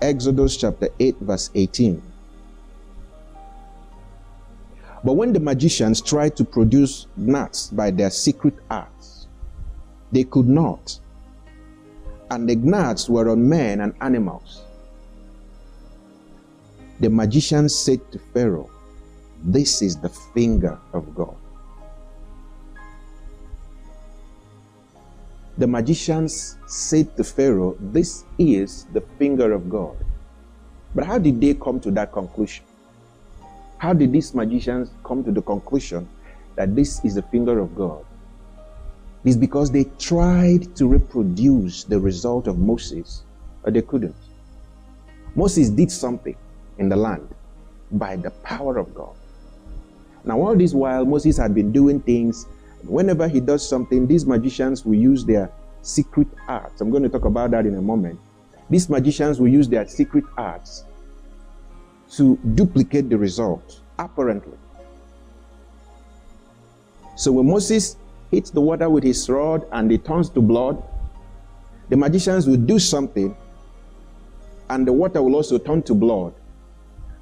Exodus chapter 8 verse 18. But when the magicians tried to produce gnats by their secret arts, they could not. And the gnats were on men and animals. The magicians said to Pharaoh, "This is the finger of God." The magicians said to Pharaoh, "This is the finger of God." But how did they come to that conclusion? How did these magicians come to the conclusion that this is the finger of God? It's because they tried to reproduce the result of Moses, but they couldn't. Moses did something in the land by the power of God. Now, all this while, Moses had been doing things. Whenever he does something, these magicians will use their secret arts. I'm going to talk about that in a moment. These magicians will use their secret arts to duplicate the result, apparently. So when Moses hits the water with his rod and it turns to blood, the magicians will do something and the water will also turn to blood.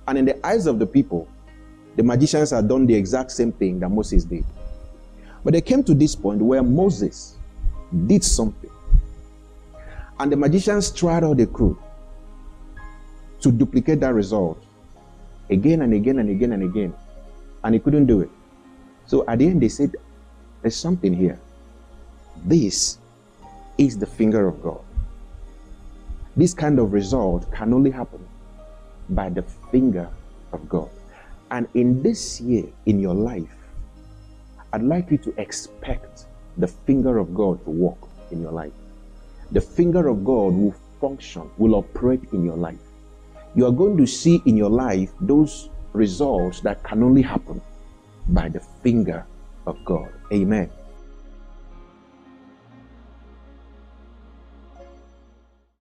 And in the eyes of the people, the magicians had done the exact same thing that Moses did. But they came to this point where Moses did something. And the magicians tried all they could to duplicate that result again and again and again and again. And he couldn't do it. So at the end they said, there's something here. This is the finger of God. This kind of result can only happen by the finger of God. And in this year, in your life, I'd like you to expect the finger of God to work in your life. The finger of God will function, will operate in your life. You are going to see in your life those results that can only happen by the finger of God. Amen.